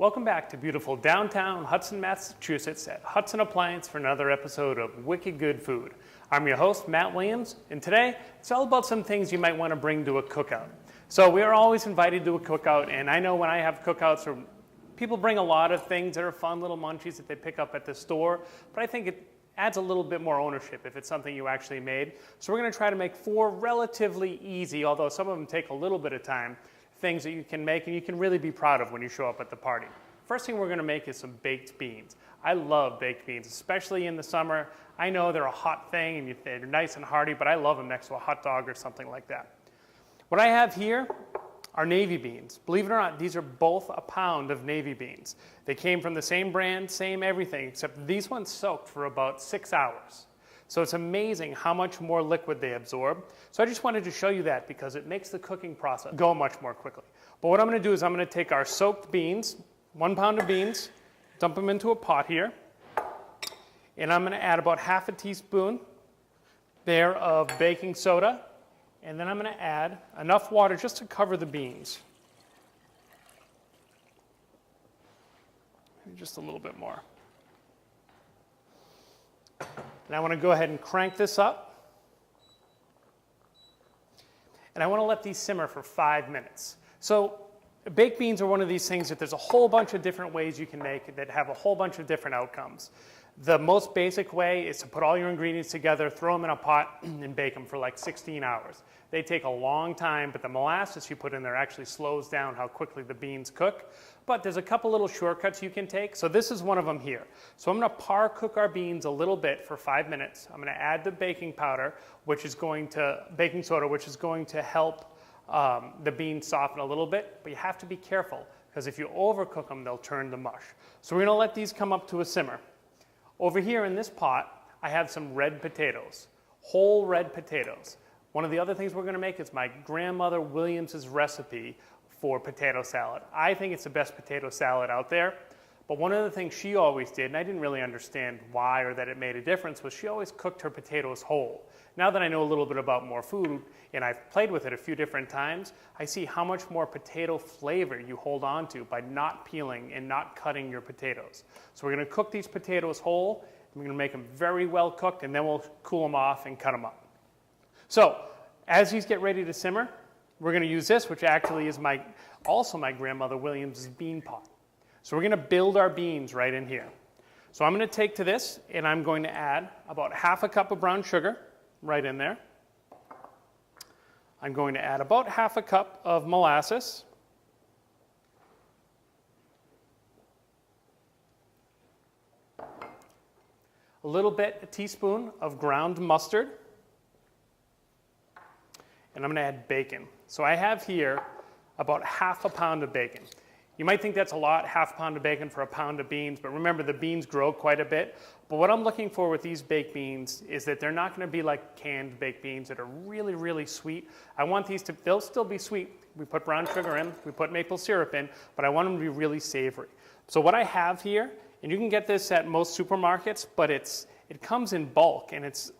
Welcome back to beautiful downtown Hudson, Massachusetts at Hudson Appliance for another episode of Wicked Good Food. I'm your host, Matt Williams, and today it's all about some things you might want to bring to a cookout. So we are always invited to a cookout, and I know when I have cookouts, people bring a lot of things that are fun little munchies that they pick up at the store, but I think it adds a little bit more ownership if it's something you actually made. So we're going to try to make 4 relatively easy, although some of them take a little bit of time, things that you can make and you can really be proud of when you show up at the party. First thing we're going to make is some baked beans. I love baked beans, especially in the summer. I know they're a hot thing and they're nice and hearty, but I love them next to a hot dog or something like that. What I have here are navy beans. Believe it or not, these are both a pound of navy beans. They came from the same brand, same everything, except these ones soaked for about 6 hours. So it's amazing how much more liquid they absorb. So I just wanted to show you that because it makes the cooking process go much more quickly. But what I'm going to do is I'm going to take our soaked beans, 1 pound of beans, dump them into a pot here, and I'm going to add about half a teaspoon there of baking soda, and then I'm going to add enough water just to cover the beans. Just a little bit more. And I want to go ahead and crank this up. And I want to let these simmer for 5 minutes. So baked beans are one of these things that there's a whole bunch of different ways you can make that have a whole bunch of different outcomes. The most basic way is to put all your ingredients together, throw them in a pot, and bake them for like 16 hours. They take a long time, but the molasses you put in there actually slows down how quickly the beans cook. But there's a couple little shortcuts you can take. So this is one of them here. So I'm going to par cook our beans a little bit for 5 minutes. I'm going to add the baking soda, which is going to help the beans soften a little bit. But you have to be careful because if you overcook them, they'll turn to mush. So we're going to let these come up to a simmer. Over here in this pot, I have some red potatoes, whole red potatoes. One of the other things we're going to make is my grandmother Williams's recipe for potato salad. I think it's the best potato salad out there. But one of the things she always did, and I didn't really understand why or that it made a difference, was she always cooked her potatoes whole. Now that I know a little bit about more food, and I've played with it a few different times, I see how much more potato flavor you hold on to by not peeling and not cutting your potatoes. So we're going to cook these potatoes whole, and we're going to make them very well cooked, and then we'll cool them off and cut them up. So as these get ready to simmer, we're going to use this, which actually is also my grandmother Williams's bean pot. So we're going to build our beans right in here. So I'm going to take to this, and I'm going to add about half a cup of brown sugar right in there. I'm going to add about half a cup of molasses. A teaspoon of ground mustard. And I'm going to add bacon. So I have here about half a pound of bacon. You might think that's a lot, half a pound of bacon for a pound of beans, but remember the beans grow quite a bit. But what I'm looking for with these baked beans is that they're not going to be like canned baked beans that are really, really sweet. I want these they'll still be sweet. We put brown sugar in, we put maple syrup in, but I want them to be really savory. So what I have here, and you can get this at most supermarkets, but it comes in bulk, and it's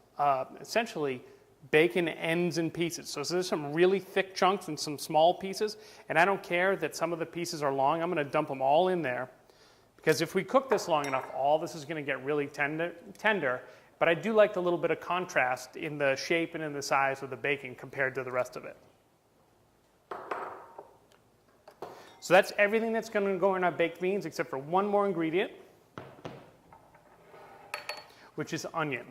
essentially bacon ends and pieces. So there's some really thick chunks and some small pieces, and I don't care that some of the pieces are long. I'm going to dump them all in there because if we cook this long enough, all this is going to get really tender, but I do like the little bit of contrast in the shape and in the size of the bacon compared to the rest of it. So that's everything that's going to go in our baked beans except for one more ingredient, which is onion.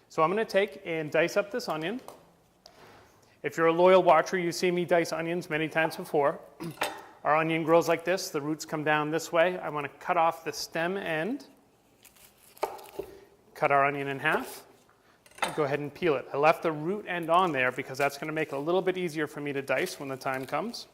So I'm going to take and dice up this onion. If you're a loyal watcher, you've seen me dice onions many times before. Our onion grows like this. The roots come down this way. I want to cut off the stem end. Cut our onion in half. Go ahead and peel it. I left the root end on there because that's going to make it a little bit easier for me to dice when the time comes.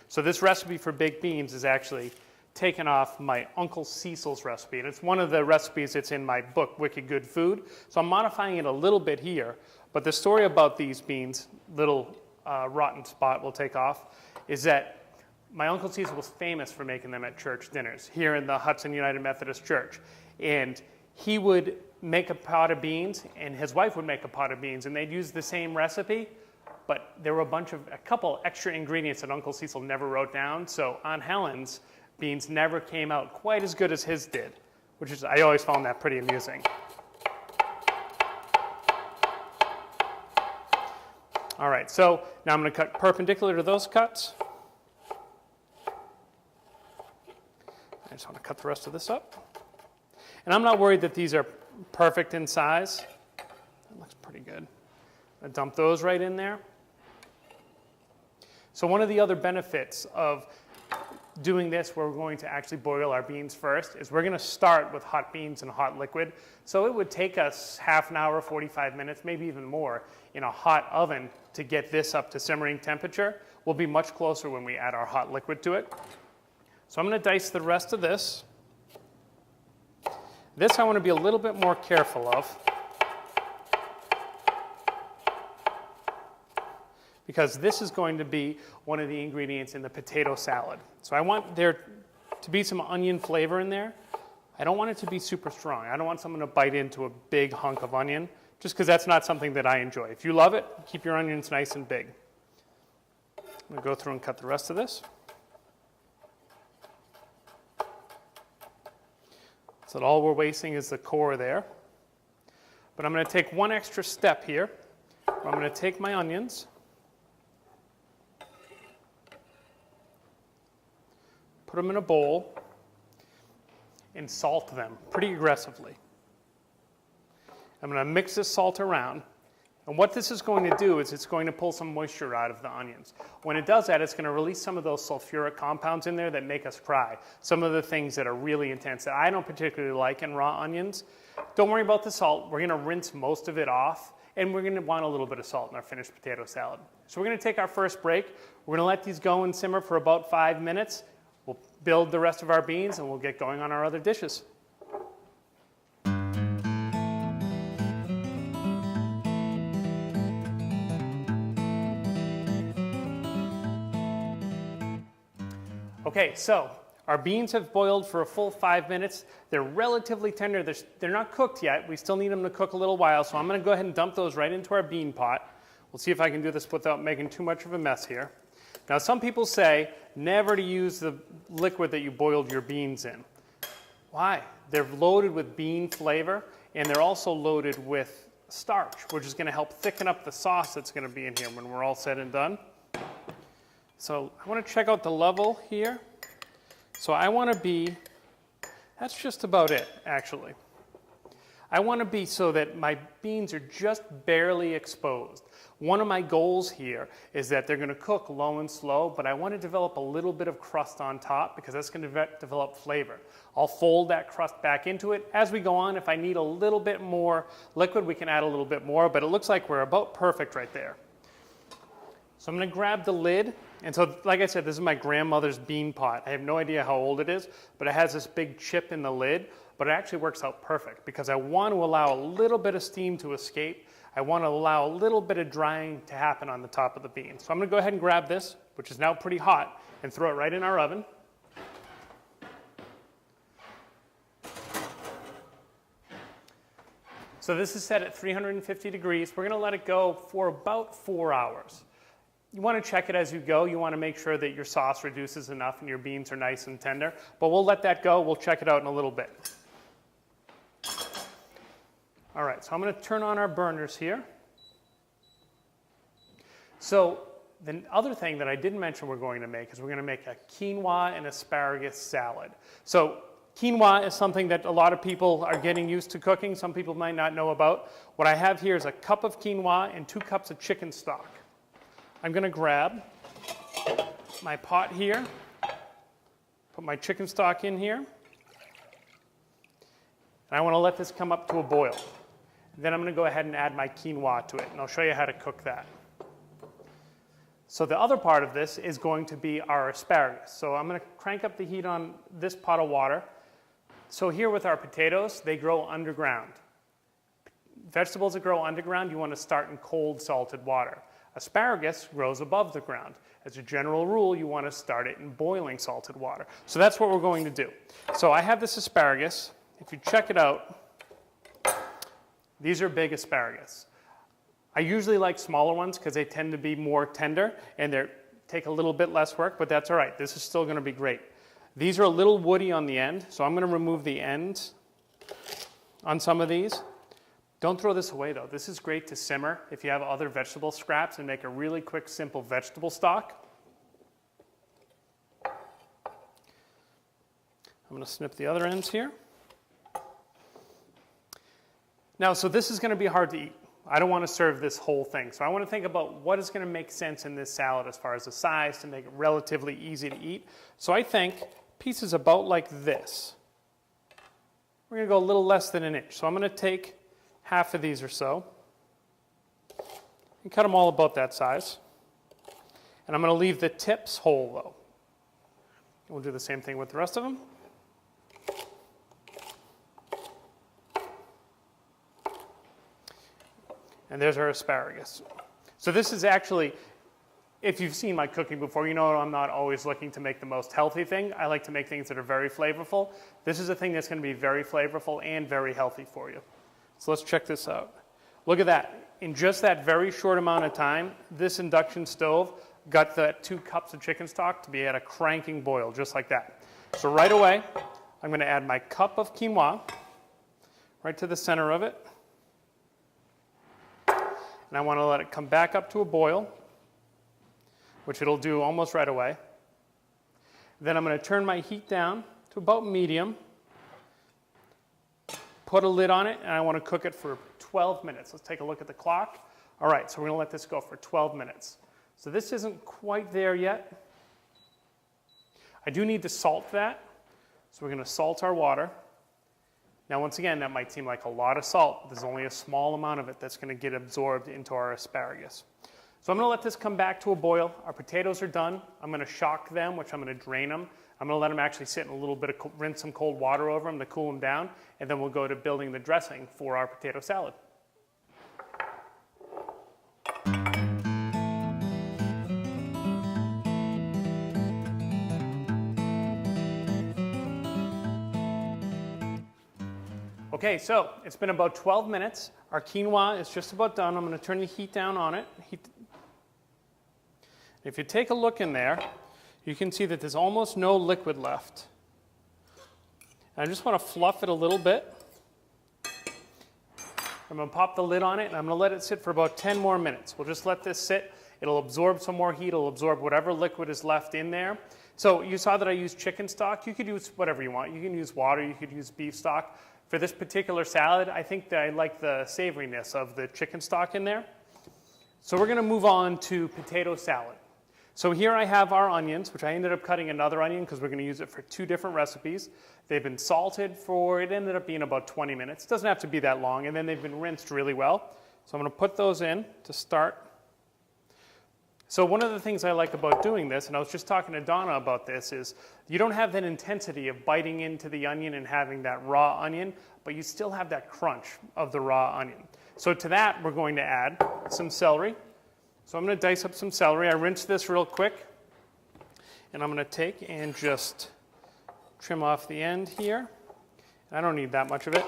So this recipe for baked beans is actually taken off my Uncle Cecil's recipe, and it's one of the recipes that's in my book, Wicked Good Food. So I'm modifying it a little bit here, but the story about these beans, little rotten spot we'll take off, is that my Uncle Cecil was famous for making them at church dinners here in the Hudson United Methodist Church. And he would make a pot of beans, and his wife would make a pot of beans, and they'd use the same recipe, but there were a couple extra ingredients that Uncle Cecil never wrote down, so Aunt Helen's beans never came out quite as good as his did, I always found that pretty amusing. All right, so now I'm going to cut perpendicular to those cuts. I just want to cut the rest of this up. And I'm not worried that these are perfect in size. That looks pretty good. I dump those right in there. So one of the other benefits of doing this, where we're going to actually boil our beans first, is we're going to start with hot beans and hot liquid. So it would take us half an hour, 45 minutes, maybe even more, in a hot oven to get this up to simmering temperature. We'll be much closer when we add our hot liquid to it. So I'm going to dice the rest of this. This I want to be a little bit more careful of, because this is going to be one of the ingredients in the potato salad. So I want there to be some onion flavor in there. I don't want it to be super strong. I don't want someone to bite into a big hunk of onion, just because that's not something that I enjoy. If you love it, keep your onions nice and big. I'm going to go through and cut the rest of this. So that all we're wasting is the core there. But I'm going to take one extra step here. I'm going to take my onions, put them in a bowl, and salt them pretty aggressively. I'm going to mix this salt around. And what this is going to do is it's going to pull some moisture out of the onions. When it does that, it's going to release some of those sulfuric compounds in there that make us cry. Some of the things that are really intense that I don't particularly like in raw onions. Don't worry about the salt. We're going to rinse most of it off, and we're going to want a little bit of salt in our finished potato salad. So we're going to take our first break. We're going to let these go and simmer for about 5 minutes. We'll build the rest of our beans, and we'll get going on our other dishes. Okay, so our beans have boiled for a full 5 minutes. They're relatively tender. They're not cooked yet. We still need them to cook a little while, so I'm going to go ahead and dump those right into our bean pot. We'll see if I can do this without making too much of a mess here. Now, some people say never to use the liquid that you boiled your beans in. Why? They're loaded with bean flavor, and they're also loaded with starch, which is going to help thicken up the sauce that's going to be in here when we're all said and done. So I want to check out the level here. So I want to be, that's just about it, actually. I want to be so that my beans are just barely exposed. One of my goals here is that they're going to cook low and slow, but I want to develop a little bit of crust on top because that's going to develop flavor. I'll fold that crust back into it. As we go on, if I need a little bit more liquid, we can add a little bit more, but it looks like we're about perfect right there. So I'm going to grab the lid. And so, like I said, this is my grandmother's bean pot. I have no idea how old it is, but it has this big chip in the lid. But it actually works out perfect because I want to allow a little bit of steam to escape. I want to allow a little bit of drying to happen on the top of the bean. So I'm going to go ahead and grab this, which is now pretty hot, and throw it right in our oven. So this is set at 350 degrees. We're going to let it go for about 4 hours. You want to check it as you go. You want to make sure that your sauce reduces enough and your beans are nice and tender. But we'll let that go. We'll check it out in a little bit. All right, so I'm going to turn on our burners here. So the other thing that I didn't mention we're going to make is we're going to make a quinoa and asparagus salad. So quinoa is something that a lot of people are getting used to cooking. Some people might not know about. What I have here is a cup of quinoa and 2 cups of chicken stock. I'm going to grab my pot here, put my chicken stock in here, and I want to let this come up to a boil. Then I'm going to go ahead and add my quinoa to it, and I'll show you how to cook that. So the other part of this is going to be our asparagus. So I'm going to crank up the heat on this pot of water. So here with our potatoes, they grow underground. Vegetables that grow underground, you want to start in cold salted water. Asparagus grows above the ground. As a general rule, you want to start it in boiling salted water. So that's what we're going to do. So I have this asparagus. If you check it out, These are big asparagus. I usually like smaller ones because they tend to be more tender and they take a little bit less work, but that's all right. This is still going to be great. These are a little woody on the end, so I'm going to remove the ends on some of these. Don't throw this away though. This is great to simmer if you have other vegetable scraps and make a really quick, simple vegetable stock. I'm going to snip the other ends here. Now, so this is going to be hard to eat. I don't want to serve this whole thing. So I want to think about what is going to make sense in this salad as far as the size to make it relatively easy to eat. So I think pieces about like this. We're going to go a little less than an inch. So I'm going to take half of these or so and cut them all about that size. And I'm going to leave the tips whole though. We'll do the same thing with the rest of them. And there's our asparagus. So this is actually, if you've seen my cooking before, you know I'm not always looking to make the most healthy thing. I like to make things that are very flavorful. This is a thing that's going to be very flavorful and very healthy for you. So let's check this out. Look at that. In just that very short amount of time, this induction stove got the 2 cups of chicken stock to be at a cranking boil, just like that. So right away, I'm going to add my cup of quinoa right to the center of it. And I want to let it come back up to a boil, which it'll do almost right away. Then I'm going to turn my heat down to about medium, put a lid on it, and I want to cook it for 12 minutes. Let's take a look at the clock. All right, so we're going to let this go for 12 minutes. So this isn't quite there yet. I do need to salt that, so we're going to salt our water. Now, once again, that might seem like a lot of salt. There's only a small amount of it that's going to get absorbed into our asparagus. So I'm going to let this come back to a boil. Our potatoes are done. I'm going to shock them, which I'm going to drain them. I'm going to let them actually sit in a little bit of, rinse some cold water over them to cool them down, and then we'll go to building the dressing for our potato salad. Okay, so it's been about 12 minutes. Our quinoa is just about done. I'm going to turn the heat down on it. If you take a look in there, you can see that there's almost no liquid left. And I just want to fluff it a little bit. I'm going to pop the lid on it, and I'm going to let it sit for about 10 more minutes. We'll just let this sit. It'll absorb some more heat. It'll absorb whatever liquid is left in there. So you saw that I used chicken stock. You could use whatever you want. You can use water. You could use beef stock. For this particular salad, I think that I like the savoriness of the chicken stock in there. So we're going to move on to potato salad. So here I have our onions, which I ended up cutting another onion because we're going to use it for 2 different recipes. They've been salted for, it ended up being about 20 minutes. It doesn't have to be that long, and then they've been rinsed really well. So I'm going to put those in to start. So one of the things I like about doing this, and I was just talking to Donna about this, is you don't have that intensity of biting into the onion and having that raw onion, but you still have that crunch of the raw onion. So to that, we're going to add some celery. So I'm going to dice up some celery. I rinsed this real quick, and I'm going to take and just trim off the end here. I don't need that much of it.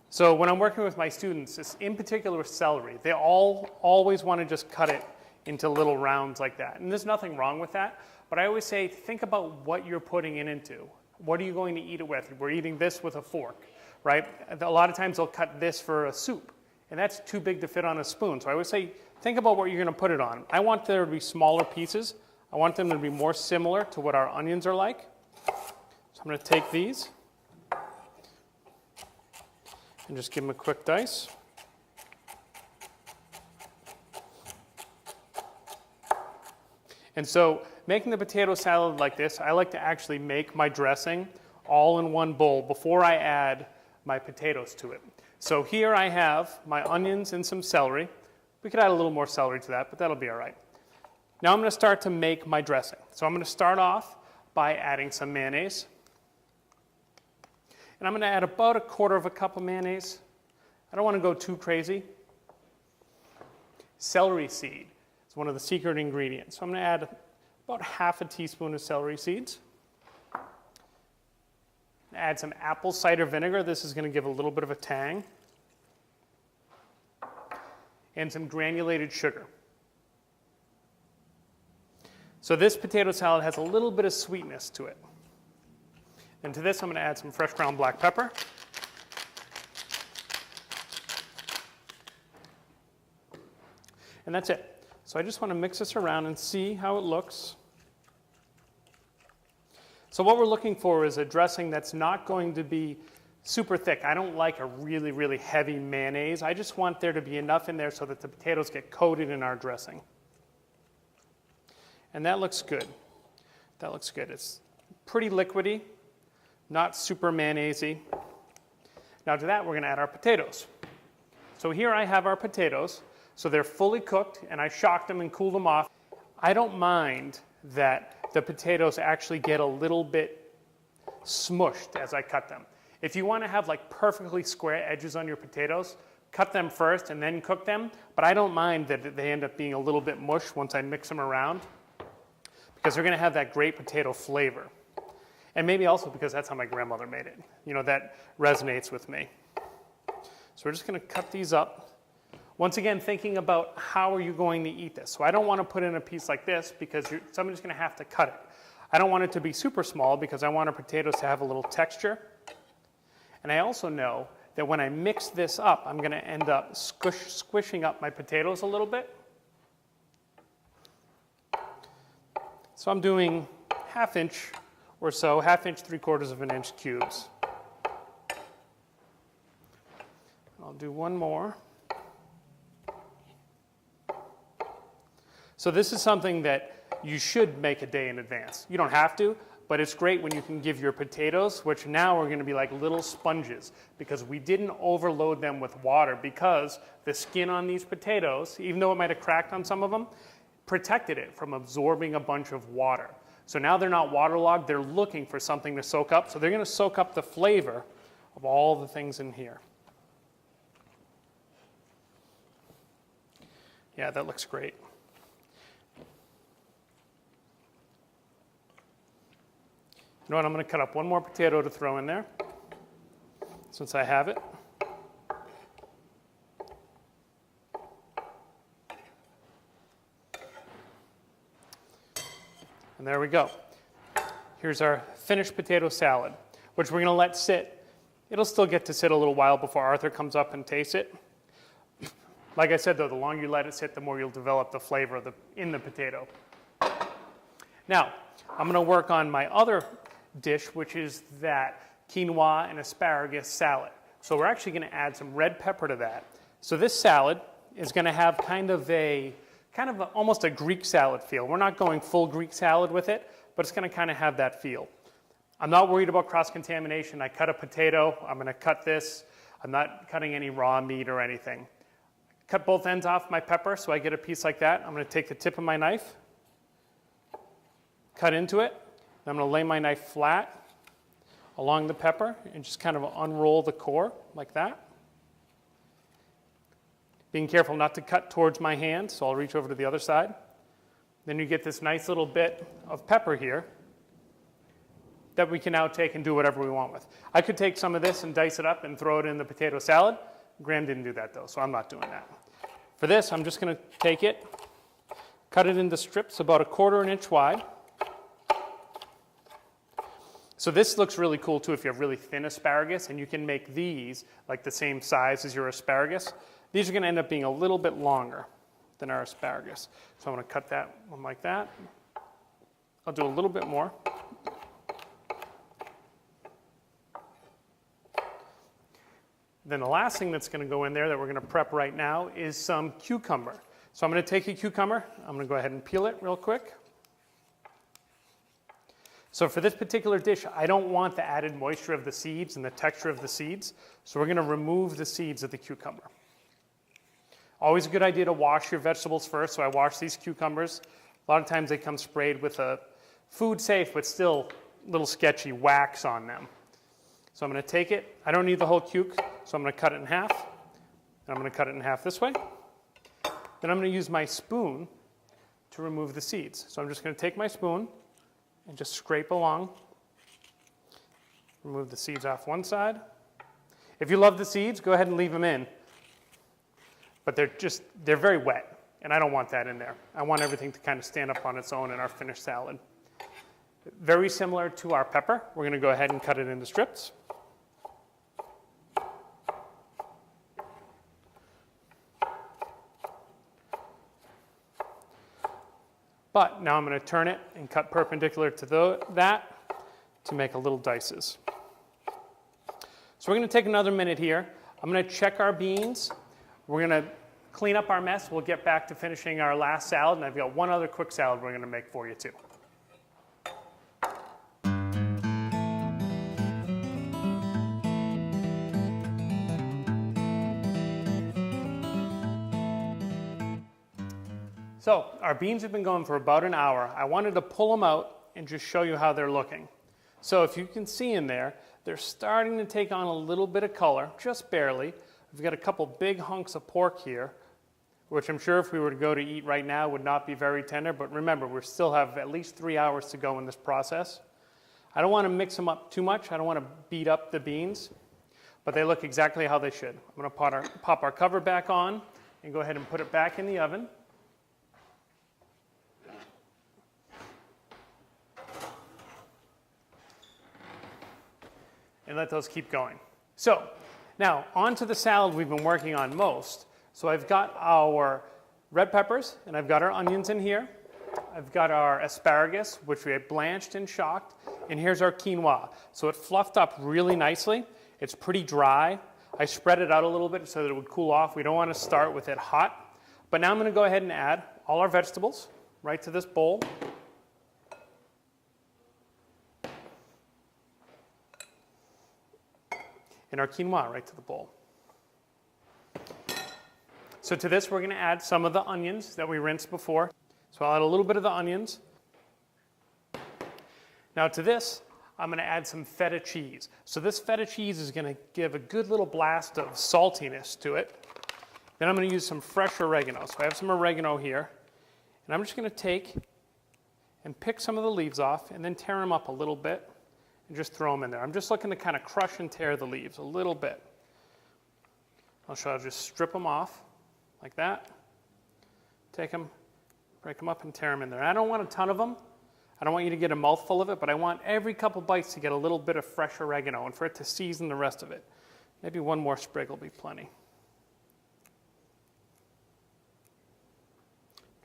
So when I'm working with my students, in particular with celery, they always want to just cut it into little rounds like that. And there's nothing wrong with that, but I always say, think about what you're putting it into. What are you going to eat it with? We're eating this with a fork, right? A lot of times they'll cut this for a soup, and that's too big to fit on a spoon. So I always say, think about what you're going to put it on. I want there to be smaller pieces. I want them to be more similar to what our onions are like. So I'm going to take these and just give them a quick dice. And so making the potato salad like this, I like to actually make my dressing all in one bowl before I add my potatoes to it. So here I have my onions and some celery. We could add a little more celery to that, but that'll be all right. Now I'm going to start to make my dressing. So I'm going to start off by adding some mayonnaise. And I'm going to add about 1/4 cup of mayonnaise. I don't want to go too crazy. Celery seed. It's one of the secret ingredients. So I'm going to add about 1/2 teaspoon of celery seeds. Add some apple cider vinegar. This is going to give a little bit of a tang. and some granulated sugar. So this potato salad has a little bit of sweetness to it. And to this, I'm going to add some fresh ground black pepper. And that's it. So I just want to mix this around and see how it looks. So what we're looking for is a dressing that's not going to be super thick. I don't like a really, really heavy mayonnaise. I just want there to be enough in there so that the potatoes get coated in our dressing. And that looks good. That looks good. It's pretty liquidy, not super mayonnaise-y. Now to that, we're going to add our potatoes. So here I have our potatoes. So they're fully cooked, and I shocked them and cooled them off. I don't mind that the potatoes actually get a little bit smushed as I cut them. If you want to have like perfectly square edges on your potatoes, cut them first and then cook them. But I don't mind that they end up being a little bit mush once I mix them around, because they're going to have that great potato flavor. And maybe also because that's how my grandmother made it. You know, that resonates with me. So we're just going to cut these up. Once again, thinking about how are you going to eat this. So I don't want to put in a piece like this because somebody's going to have to cut it. I don't want it to be super small because I want our potatoes to have a little texture. And I also know that when I mix this up, I'm going to end up squishing up my potatoes a little bit. So I'm doing 1/2 inch or so, 1/2 inch, 3/4 of an inch cubes. I'll do one more. So this is something that you should make a day in advance. You don't have to, but it's great when you can give your potatoes, which now are going to be like little sponges, because we didn't overload them with water, because the skin on these potatoes, even though it might have cracked on some of them, protected it from absorbing a bunch of water. So now they're not waterlogged, they're looking for something to soak up, so they're going to soak up the flavor of all the things in here. Yeah, that looks great. You know what, I'm going to cut up one more potato to throw in there, since I have it. And there we go. Here's our finished potato salad, which we're going to let sit. It'll still get to sit a little while before Arthur comes up and tastes it. Like I said, though, the longer you let it sit, the more you'll develop the flavor in the potato. Now, I'm going to work on my other dish, which is that quinoa and asparagus salad. So we're actually going to add some red pepper to that. So this salad is going to have kind of almost a Greek salad feel. We're not going full Greek salad with it, but it's going to kind of have that feel. I'm not worried about cross-contamination. I cut a potato. I'm going to cut this. I'm not cutting any raw meat or anything. Cut both ends off my pepper so I get a piece like that. I'm going to take the tip of my knife, cut into it. I'm going to lay my knife flat along the pepper and just kind of unroll the core like that. Being careful not to cut towards my hand, so I'll reach over to the other side. Then you get this nice little bit of pepper here that we can now take and do whatever we want with. I could take some of this and dice it up and throw it in the potato salad. Graham didn't do that though, so I'm not doing that. For this, I'm just going to take it, cut it into strips about 1/4 inch wide. So this looks really cool too if you have really thin asparagus, and you can make these like the same size as your asparagus. These are going to end up being a little bit longer than our asparagus. So I'm going to cut that one like that. I'll do a little bit more. Then the last thing that's going to go in there that we're going to prep right now is some cucumber. So I'm going to take a cucumber. I'm going to go ahead and peel it real quick. So for this particular dish, I don't want the added moisture of the seeds and the texture of the seeds. So we're going to remove the seeds of the cucumber. Always a good idea to wash your vegetables first. So I wash these cucumbers. A lot of times they come sprayed with a food safe, but still a little sketchy wax on them. So I'm going to take it. I don't need the whole cuke, so I'm going to cut it in half. And I'm going to cut it in half this way. Then I'm going to use my spoon to remove the seeds. So I'm just going to take my spoon and just scrape along. Remove the seeds off one side. If you love the seeds, go ahead and leave them in. but they're very wet, and I don't want that in there. I want everything to kind of stand up on its own in our finished salad. Very similar to our pepper, we're going to go ahead and cut it into strips. But now I'm going to turn it and cut perpendicular to that to make a little dices. So we're going to take another minute here. I'm going to check our beans. We're going to clean up our mess. We'll get back to finishing our last salad, and I've got one other quick salad we're going to make for you too. So our beans have been going for about an hour. I wanted to pull them out and just show you how they're looking. So if you can see in there, they're starting to take on a little bit of color, just barely. We've got a couple big hunks of pork here, which I'm sure if we were to go to eat right now would not be very tender, but remember, we still have at least 3 hours to go in this process. I don't want to mix them up too much. I don't want to beat up the beans, but they look exactly how they should. I'm going to pop our cover back on and go ahead and put it back in the oven. And let those keep going. So now on to the salad we've been working on most. So I've got our red peppers and I've got our onions in here. I've got our asparagus, which we had blanched and shocked, and here's our quinoa. So it fluffed up really nicely. It's pretty dry. I spread it out a little bit so that it would cool off. We don't want to start with it hot. But now I'm going to go ahead and add all our vegetables right to this bowl. And our quinoa right to the bowl. So to this, we're going to add some of the onions that we rinsed before. So I'll add a little bit of the onions. Now to this, I'm going to add some feta cheese. So this feta cheese is going to give a good little blast of saltiness to it. Then I'm going to use some fresh oregano. So I have some oregano here. And I'm just going to take and pick some of the leaves off and then tear them up a little bit. And just throw them in there. I'm just looking to kind of crush and tear the leaves a little bit. I'll just strip them off like that. Take them, break them up and tear them in there. I don't want a ton of them. I don't want you to get a mouthful of it, but I want every couple bites to get a little bit of fresh oregano and for it to season the rest of it. Maybe one more sprig will be plenty.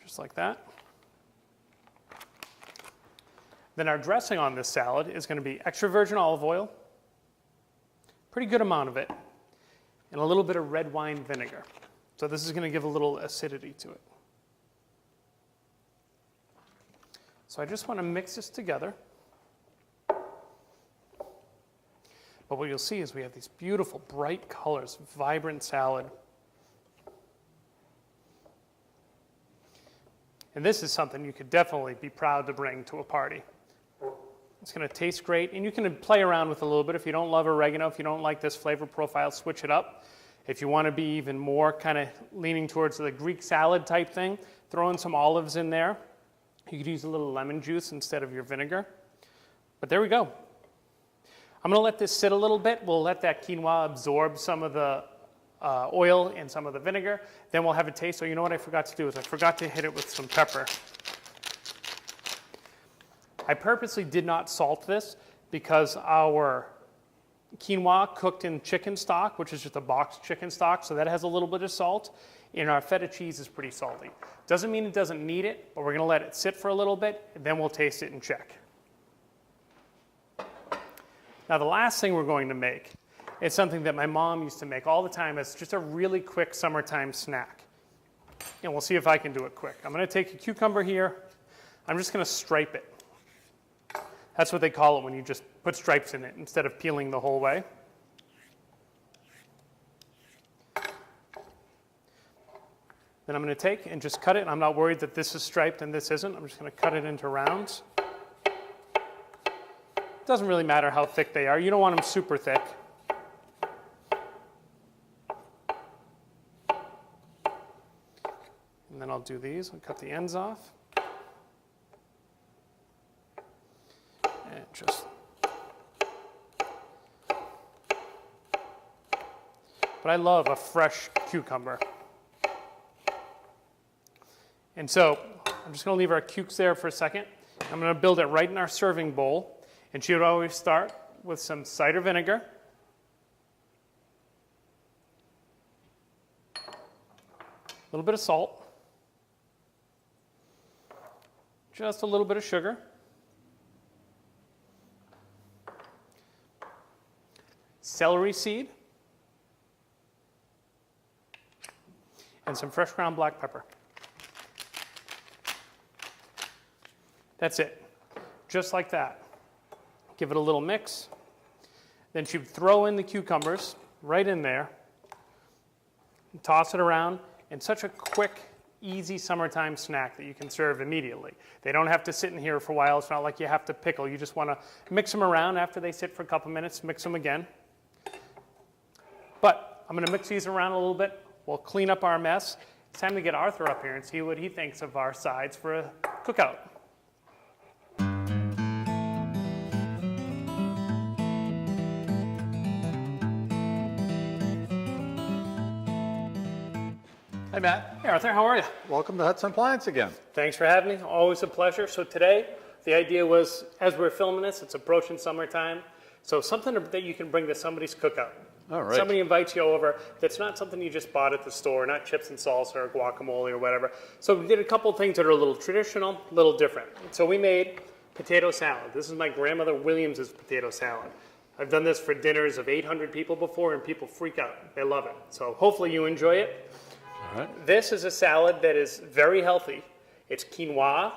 Just like that. Then our dressing on this salad is going to be extra virgin olive oil, pretty good amount of it, and a little bit of red wine vinegar. So this is going to give a little acidity to it. So I just want to mix this together. But what you'll see is we have these beautiful bright colors, vibrant salad. And this is something you could definitely be proud to bring to a party. It's going to taste great, and you can play around with it a little bit. If you don't love oregano, if you don't like this flavor profile, switch it up. If you want to be even more kind of leaning towards the Greek salad type thing, throw in some olives in there. You could use a little lemon juice instead of your vinegar. But there we go. I'm going to let this sit a little bit. We'll let that quinoa absorb some of the oil and some of the vinegar. Then we'll have a taste. So you know what I forgot to do is I forgot to hit it with some pepper. I purposely did not salt this because our quinoa cooked in chicken stock, which is just a boxed chicken stock, so that has a little bit of salt, and our feta cheese is pretty salty. Doesn't mean it doesn't need it, but we're going to let it sit for a little bit, and then we'll taste it and check. Now the last thing we're going to make is something that my mom used to make all the time. It's just a really quick summertime snack, and we'll see if I can do it quick. I'm going to take a cucumber here. I'm just going to stripe it. That's what they call it when you just put stripes in it instead of peeling the whole way. Then I'm going to take and just cut it. I'm not worried that this is striped and this isn't. I'm just going to cut it into rounds. It doesn't really matter how thick they are. You don't want them super thick. And then I'll do these. I'll cut the ends off. And just. But I love a fresh cucumber. And so I'm just going to leave our cukes there for a second. I'm going to build it right in our serving bowl. And she would always start with some cider vinegar. A little bit of salt. Just a little bit of sugar. Celery seed. And some fresh ground black pepper. That's it. Just like that. Give it a little mix. Then she'd throw in the cucumbers right in there. Toss it around. And such a quick, easy summertime snack that you can serve immediately. They don't have to sit in here for a while. It's not like you have to pickle. You just want to mix them around after they sit for a couple minutes. Mix them again. But I'm going to mix these around a little bit. We'll clean up our mess. It's time to get Arthur up here and see what he thinks of our sides for a cookout. Hey, Matt. Hey, Arthur, how are you? Welcome to Hudson Appliance again. Thanks for having me. Always a pleasure. So today, the idea was, as we're filming this, it's approaching summertime. So something that you can bring to somebody's cookout. All right. Somebody invites you over that's not something you just bought at the store, not chips and salsa or guacamole or whatever. So we did a couple of things that are a little traditional, a little different. So we made potato salad. This is my grandmother Williams's potato salad. I've done this for dinners of 800 people before, and people freak out. They love it. So hopefully you enjoy it. All right. This is a salad that is very healthy. It's quinoa.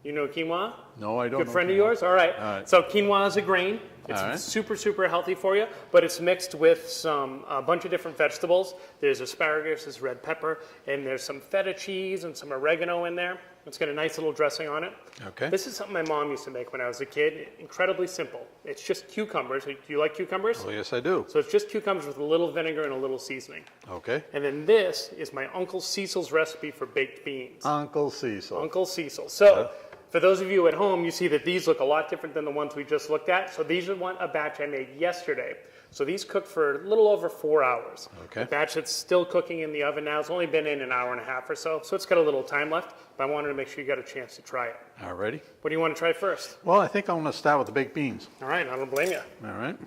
You know quinoa? No, I don't. Good friend of yours? All right. All right. So quinoa is a grain. It's All right. super, super healthy for you, but it's mixed with a bunch of different vegetables. There's asparagus, there's red pepper, and there's some feta cheese and some oregano in there. It's got a nice little dressing on it. Okay. This is something my mom used to make when I was a kid. Incredibly simple. It's just cucumbers. Do you like cucumbers? Oh, yes, I do. So it's just cucumbers with a little vinegar and a little seasoning. Okay. And then this is my Uncle Cecil's recipe for baked beans. Uncle Cecil. Uncle Cecil. So for those of you at home, you see that these look a lot different than the ones we just looked at. So these are a batch I made yesterday. So these cooked for a little over 4 hours. Okay. The batch that's still cooking in the oven now, it's only been in an hour and a half or so. So it's got a little time left, but I wanted to make sure you got a chance to try it. All righty. What do you want to try first? Well, I think I want to start with the baked beans. All right, I don't blame you. All right.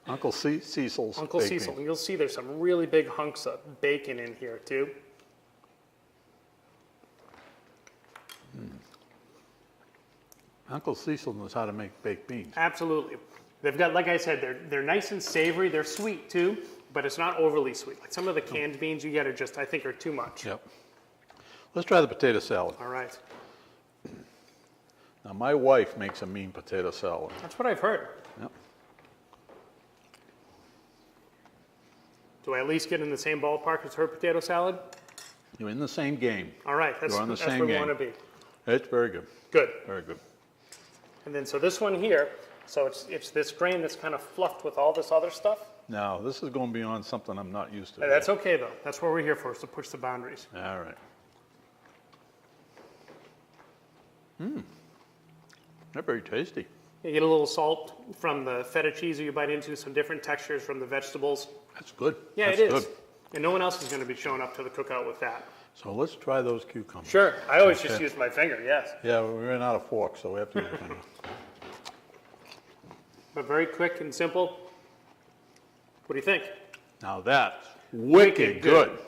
Uncle Cecil's Uncle baked Cecil. beans. You'll see there's some really big hunks of bacon in here too. Uncle Cecil knows how to make baked beans. Absolutely. They've got, like I said, they're nice and savory. They're sweet too, but it's not overly sweet. Like some of the canned beans you get are just, I think, are too much. Yep. Let's try the potato salad. All right. Now, my wife makes a mean potato salad. That's what I've heard. Yep. Do I at least get in the same ballpark as her potato salad? You're in the same game. All right. That's You're on the where same we game. want to be. It's very good. Good. Very good. And then so this one here, so it's this grain that's kind of fluffed with all this other stuff. Now, this is going beyond something I'm not used to. That's okay though. That's what we're here for, is to push the boundaries. All right. They're very tasty. You get a little salt from the feta cheese that you bite into, some different textures from the vegetables. That's good. Yeah, That's it is. Good. And no one else is going to be showing up to the cookout with that. So let's try those cucumbers. Sure. I always just use my finger, yes. Yeah, we ran out of forks, so we have to use finger. But very quick and simple. What do you think? Now that's wicked good.